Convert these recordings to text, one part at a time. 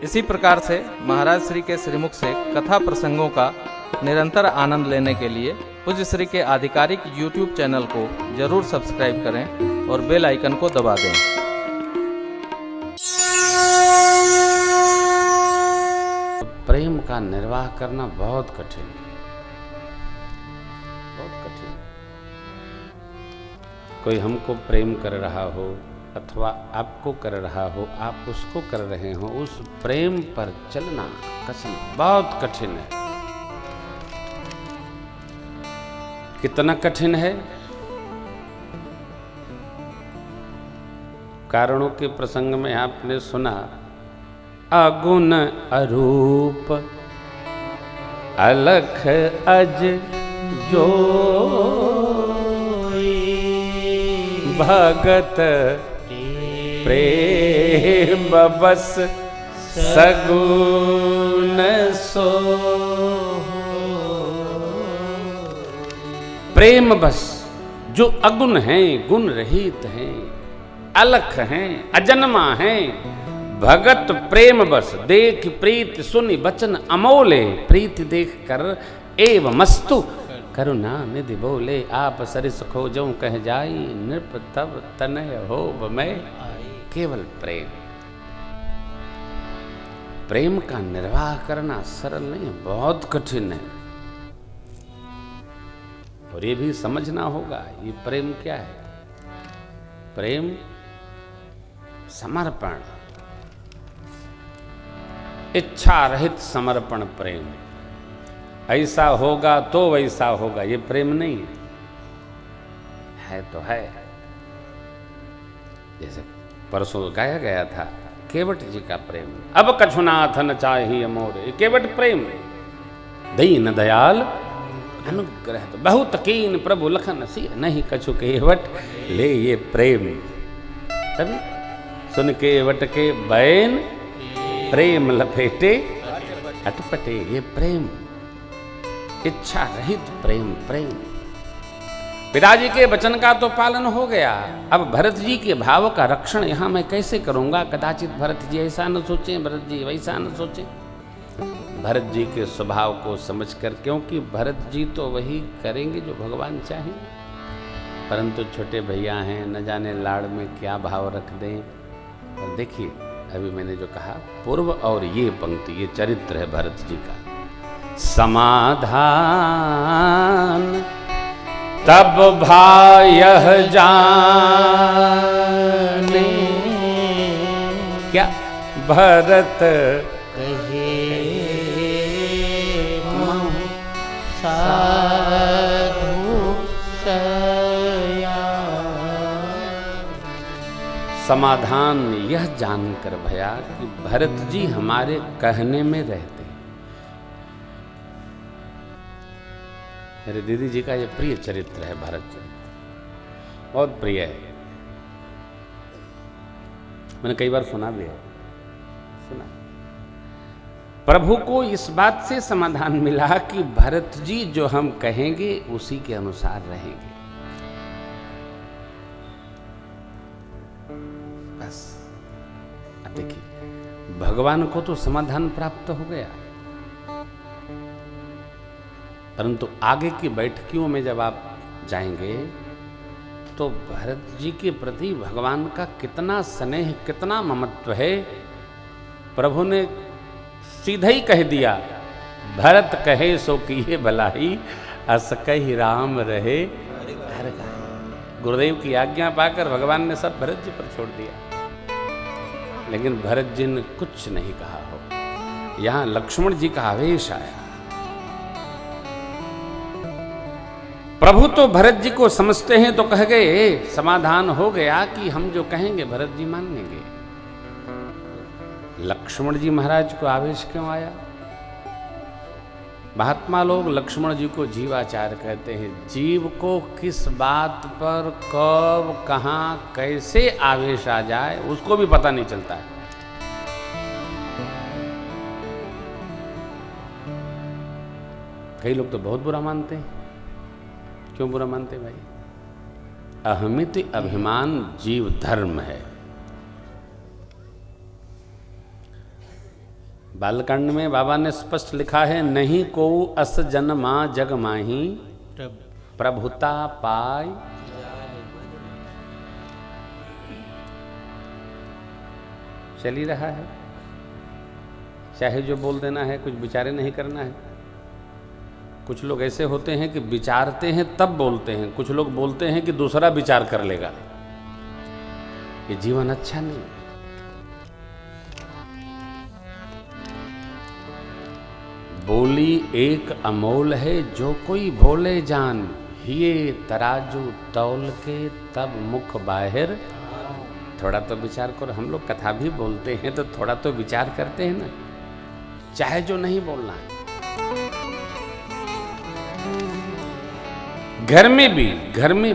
इसी प्रकार से महाराज श्री के श्रीमुख से कथा प्रसंगों का निरंतर आनंद लेने के लिए पूज्य श्री के आधिकारिक YouTube चैनल को जरूर सब्सक्राइब करें और बेल आइकन को दबा दें। प्रेम का निर्वाह करना बहुत कठिन, बहुत कठिन। कोई हमको प्रेम कर रहा हो अथवा आपको कर रहा हो, आप उसको कर रहे हो, उस प्रेम पर चलना कसना बहुत कठिन है। कितना कठिन है? कारणों के प्रसंग में आपने सुना, अगुण अरूप अलख अज जो भगत प्रेम बस सगुन सो। प्रेम बस जो अगुण हैं, गुण रहित हैं, अलख हैं, अजन्मा हैं, भगत प्रेम बस देख प्रीत सुनि बचन अमोले, प्रीत देख कर एव मस्तु करुणा निधि बोले, आप सरिस खोजों कह जाई नृप तब तनय हो मैं केवल प्रेम। प्रेम का निर्वाह करना सरल नहीं, बहुत कठिन है। और ये भी समझना होगा ये प्रेम क्या है। प्रेम समर्पण, इच्छा रहित समर्पण प्रेम। ऐसा होगा तो वैसा होगा, ये प्रेम नहीं है तो है। जैसे परसों गाया गया था केवट जी का प्रेम, अब कछुनाथ न चाहिए मोर, ये केवट प्रेम। दीन दयाल अनुग्रह तो बहुत कीन प्रभु लखन सी, नहीं कछु केवट ले ये प्रेम। तभी सुन केवट के बैन प्रेम लपेटे अटपटे, ये प्रेम। इच्छा रहित प्रेम, प्रेम। पिताजी के वचन का तो पालन हो गया, अब भरत जी के भाव का रक्षण यहां मैं कैसे करूंगा। कदाचित भरत जी ऐसा न सोचें, भरत जी वैसा न सोचें। भरत जी के स्वभाव को समझकर, क्योंकि भरत जी तो वही करेंगे जो भगवान चाहें, परंतु छोटे भैया हैं, न जाने लाड़ में क्या भाव रख दें। और देखिए अभी मैंने जो कहा पूर्व और ये पंक्ति, ये चरित्र है भरत जी का। समाधान तब भायह जाने, क्या भरत कहे साधु सया। समाधान यह जानकर भया कि भरत जी हमारे कहने में रहते। मेरे दीदी जी का ये प्रिय चरित्र है भरत जी, बहुत प्रिय है। मैंने कई बार सुना भी है, सुना। प्रभु को इस बात से समाधान मिला कि भरत जी जो हम कहेंगे उसी के अनुसार रहेंगे, बस। अब देखिए भगवान को तो समाधान प्राप्त हो गया, परंतु आगे की बैठकियों में जब आप जाएंगे तो भरत जी के प्रति भगवान का कितना स्नेह, कितना ममत्व है। प्रभु ने सीधा ही कह दिया, भरत कहे सो किए भलाई, अस कहि राम रहे हर गाए। गुरुदेव की आज्ञा पाकर भगवान ने सब भरत जी पर छोड़ दिया, लेकिन भरत जी ने कुछ नहीं कहा हो। यहां लक्ष्मण जी का आवेश आया। प्रभु तो भरत जी को समझते हैं तो कह गए, समाधान हो गया कि हम जो कहेंगे भरत जी मान लेंगे। लक्ष्मण जी महाराज को आवेश क्यों आया? महात्मा लोग लक्ष्मण जी को जीवाचार्य कहते हैं। जीव को किस बात पर कब कहां कैसे आवेश आ जाए उसको भी पता नहीं चलता है। कई लोग तो बहुत बुरा मानते हैं। क्यों बुरा मानते भाई? अहमित अभिमान जीव धर्म है। बालकांड में बाबा ने स्पष्ट लिखा है, नहीं को अस जन्मा जग माही प्रभुता पाय। चल ही रहा है, चाहे जो बोल देना है, कुछ विचारे नहीं करना है। कुछ लोग ऐसे होते हैं कि विचारते हैं तब बोलते हैं, कुछ लोग बोलते हैं कि दूसरा विचार कर लेगा। ये जीवन अच्छा नहीं। बोली एक अमोल है, जो कोई बोले जान, ये तराजू तौल के तब मुख बाहिर। थोड़ा तो विचार करो। हम लोग कथा भी बोलते हैं तो थोड़ा तो विचार करते हैं ना, चाहे जो नहीं बोलना है। घर में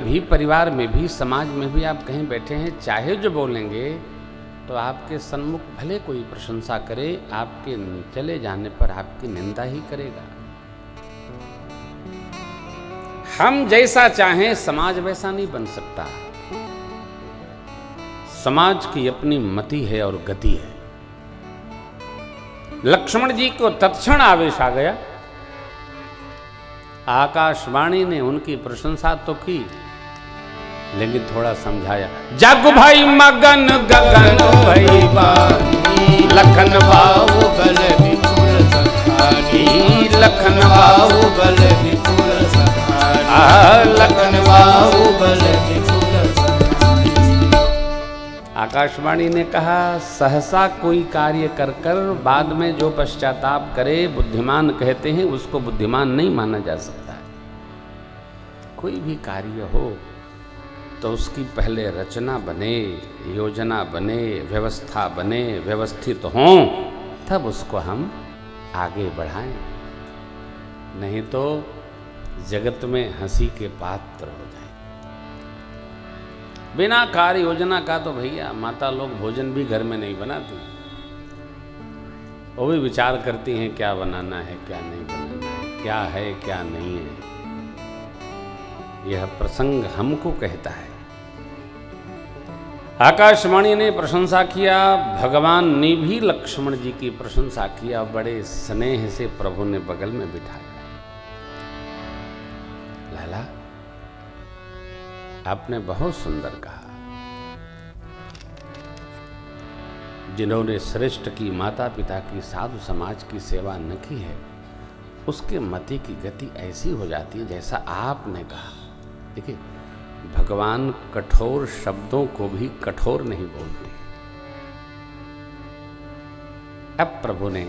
भी, परिवार में भी, समाज में भी आप कहीं बैठे हैं, चाहे जो बोलेंगे तो आपके सन्मुख भले कोई प्रशंसा करे, आपके चले जाने पर आपकी निंदा ही करेगा। हम जैसा चाहें समाज वैसा नहीं बन सकता। समाज की अपनी मति है और गति है। लक्ष्मण जी को तत्क्षण आवेश आ गया। आकाशवाणी ने उनकी प्रशंसा तो की, लेकिन थोड़ा समझाया। जग भाई मगन गगन भई बानी, लखन बाऊ बल विपुल सखानी, लखन बाऊ बल विपुल सखानी, लखन बाऊ बल विपुल सखानी। आकाशवाणी ने कहा, सहसा कोई कार्य कर कर बाद में जो पश्चाताप करे, बुद्धिमान कहते हैं, उसको बुद्धिमान नहीं माना जा सकता है। कोई भी कार्य हो तो उसकी पहले रचना बने, योजना बने, व्यवस्था बने, व्यवस्थित हों, तब उसको हम आगे बढ़ाएं। नहीं तो जगत में हंसी के पात्र हो जाए। बिना कार्य योजना का तो भैया माता लोग भोजन भी घर में नहीं बनाती, वो भी विचार करती हैं क्या बनाना है, क्या नहीं बनाना है, क्या है क्या नहीं है। यह प्रसंग हमको कहता है। आकाशवाणी ने प्रशंसा किया, भगवान ने भी लक्ष्मण जी की प्रशंसा किया। बड़े स्नेह से प्रभु ने बगल में बिठाया। लाला, आपने बहुत सुंदर कहा। जिन्होंने श्रेष्ठ की, माता पिता की, साधु समाज की सेवा न की है, उसके मति की गति ऐसी हो जाती है जैसा आपने कहा। देखिए, भगवान कठोर शब्दों को भी कठोर नहीं बोलते। अब प्रभु ने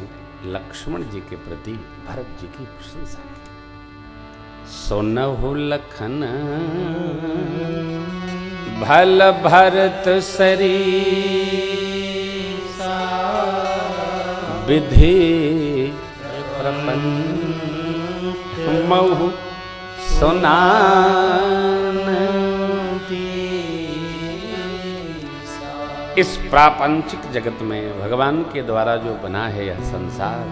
लक्ष्मण जी के प्रति भरत जी की प्रशंसा की। सोनहु लखन भल भरत सरीसा, विधि प्रपन्न महु सुनान। इस प्रापंचिक जगत में भगवान के द्वारा जो बना है यह संसार,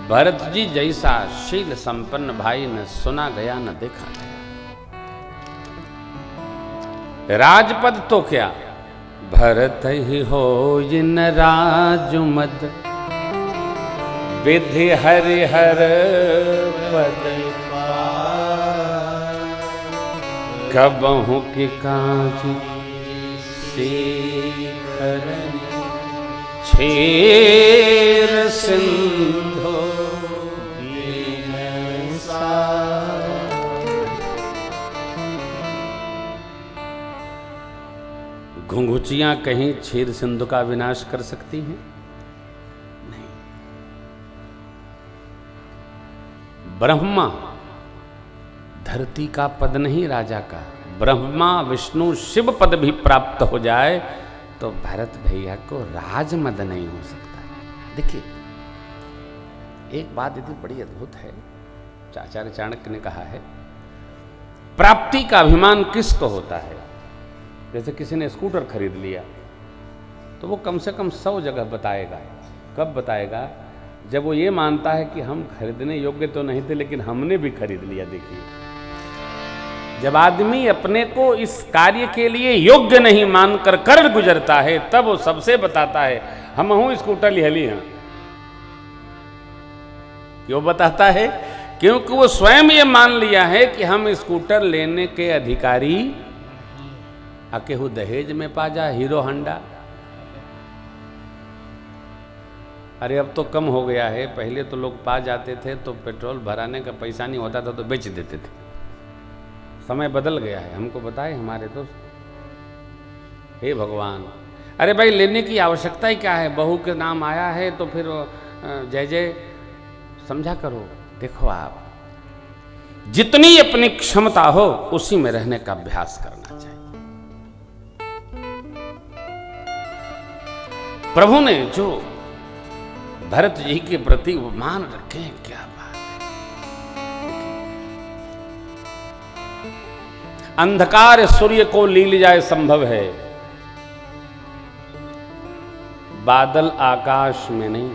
भरत जी जैसा शील संपन्न भाई न सुना गया न देखा गया। राजपद तो क्या, भरत ही हो जिन राजुमद, विधि हरिहर पद कबहु की कांची छेर सिंधु घुंघुचियां कहीं क्षीर सिंधु का विनाश कर सकती हैं? नहीं। ब्रह्मा, धरती का पद नहीं राजा का, ब्रह्मा विष्णु शिव पद भी प्राप्त हो जाए तो भरत भैया को राजमद नहीं हो सकता। देखिए, एक बात यदि बड़ी अद्भुत है, आचार्य चाणक्य ने कहा है, प्राप्ति का अभिमान किसको होता है? जैसे किसी ने स्कूटर खरीद लिया तो वो कम से कम 100 जगह बताएगा। कब बताएगा? जब वो ये मानता है कि हम खरीदने योग्य तो नहीं थे लेकिन हमने भी खरीद लिया। देखिए, जब आदमी अपने को इस कार्य के लिए योग्य नहीं मानकर कर गुजरता है, तब वो सबसे बताता है हम हूं स्कूटर लिहली हैं। क्यों बताता है? क्योंकि वो स्वयं ये मान लिया है कि हम स्कूटर लेने के अधिकारी अकेहू दहेज में पा जा, हीरो होंडा। अरे अब तो कम हो गया है, पहले तो लोग पा जाते थे तो पेट्रोल भराने का पैसा नहीं होता था तो बेच देते थे। समय बदल गया है, हमको बताए हमारे दोस्त। हे भगवान, अरे भाई लेने की आवश्यकता ही क्या है? बहू के नाम आया है तो फिर जय जय समझा करो। देखो आप, जितनी अपनी क्षमता हो उसी में रहने का अभ्यास करना चाहिए। प्रभु ने जो भरत जी के प्रति मान रखे हैं, क्या बात है। अंधकार सूर्य को लील जाए संभव है, बादल आकाश में नहीं।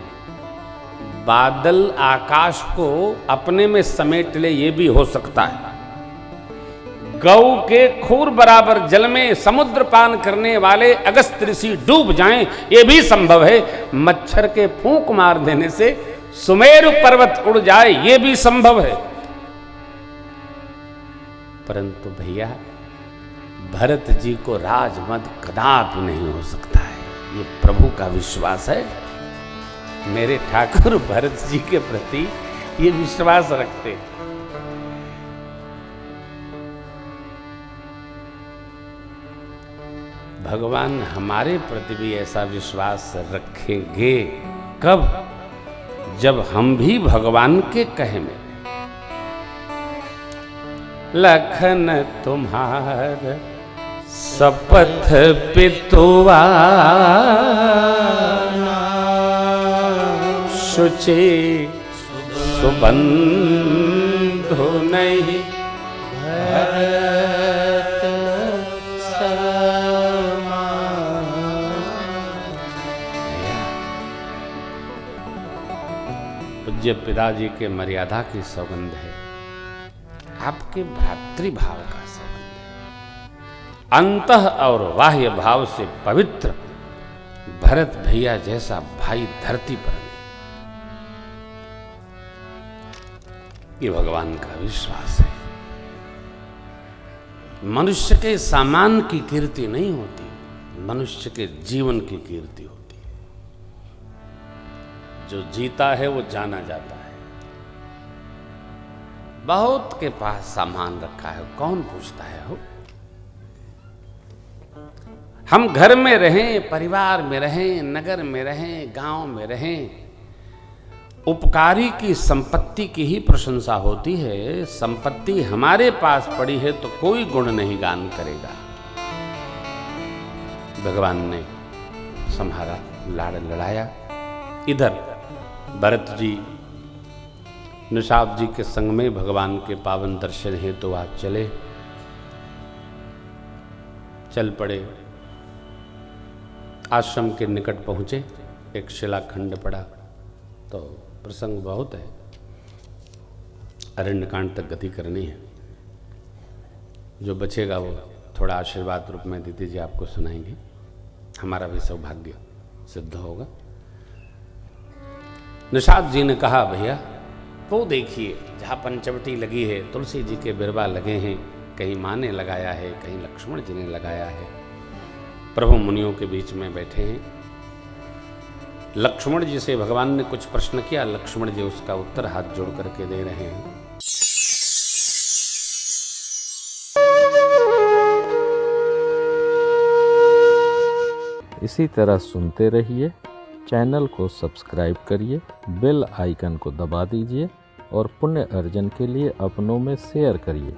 बादल आकाश को अपने में समेट ले, ये भी हो सकता है। गौ के खूर बराबर जल में समुद्र पान करने वाले अगस्त ऋषि डूब जाएं, ये भी संभव है। मच्छर के फूंक मार देने से सुमेरु पर्वत उड़ जाए, ये भी संभव है। परंतु भैया, भरत जी को राजमद कदापि नहीं हो सकता है। ये प्रभु का विश्वास है। मेरे ठाकुर भरत जी के प्रति ये विश्वास रखते। भगवान हमारे प्रति भी ऐसा विश्वास रखेंगे। कब? जब हम भी भगवान के कहे में। लखन तुम्हार शपथ पितुआ शुचि सुबंधु नहीं भरत समा। पूज्य पिताजी के मर्यादा की सौगंध है, आपके भ्रातृभाव का सौगंध है। अंतः और बाह्य भाव से पवित्र भरत भैया जैसा भाई धरती पर नहीं। ये भगवान का विश्वास है। मनुष्य के सामान की कीर्ति नहीं होती, मनुष्य के जीवन की कीर्ति होती है। जो जीता है वो जाना जाता है। बहुत के पास सामान रखा है, कौन पूछता है हो? हम घर में रहें, परिवार में रहें, नगर में रहें, गांव में रहें, उपकारी की संपत्ति की ही प्रशंसा होती है। संपत्ति हमारे पास पड़ी है तो कोई गुण नहीं गान करेगा। भगवान ने संहारा, लाड़ लड़ाया। इधर भरत जी निषाद जी के संग में भगवान के पावन दर्शन हेतु तो आज चल पड़े। आश्रम के निकट पहुंचे, एक शिलाखंड पड़ा। तो प्रसंग बहुत है, अरण्यकांड तक गति करनी है। जो बचेगा वो थोड़ा आशीर्वाद रूप में दीदी जी आपको सुनाएंगे, हमारा भी सौभाग्य सिद्ध होगा। निषाद जी ने कहा, भैया वो देखिए जहाँ पंचवटी लगी है, तुलसी जी के बिरवा लगे हैं, कहीं माँ ने लगाया है, कहीं लक्ष्मण जी ने लगाया है। प्रभु मुनियों के बीच में बैठे हैं। लक्ष्मण जी से भगवान ने कुछ प्रश्न किया, लक्ष्मण जी उसका उत्तर हाथ जोड़ करके दे रहे हैं। इसी तरह सुनते रहिए, चैनल को सब्सक्राइब करिए, बेल आइकन को दबा दीजिए और पुण्य अर्जन के लिए अपनों में शेयर करिए।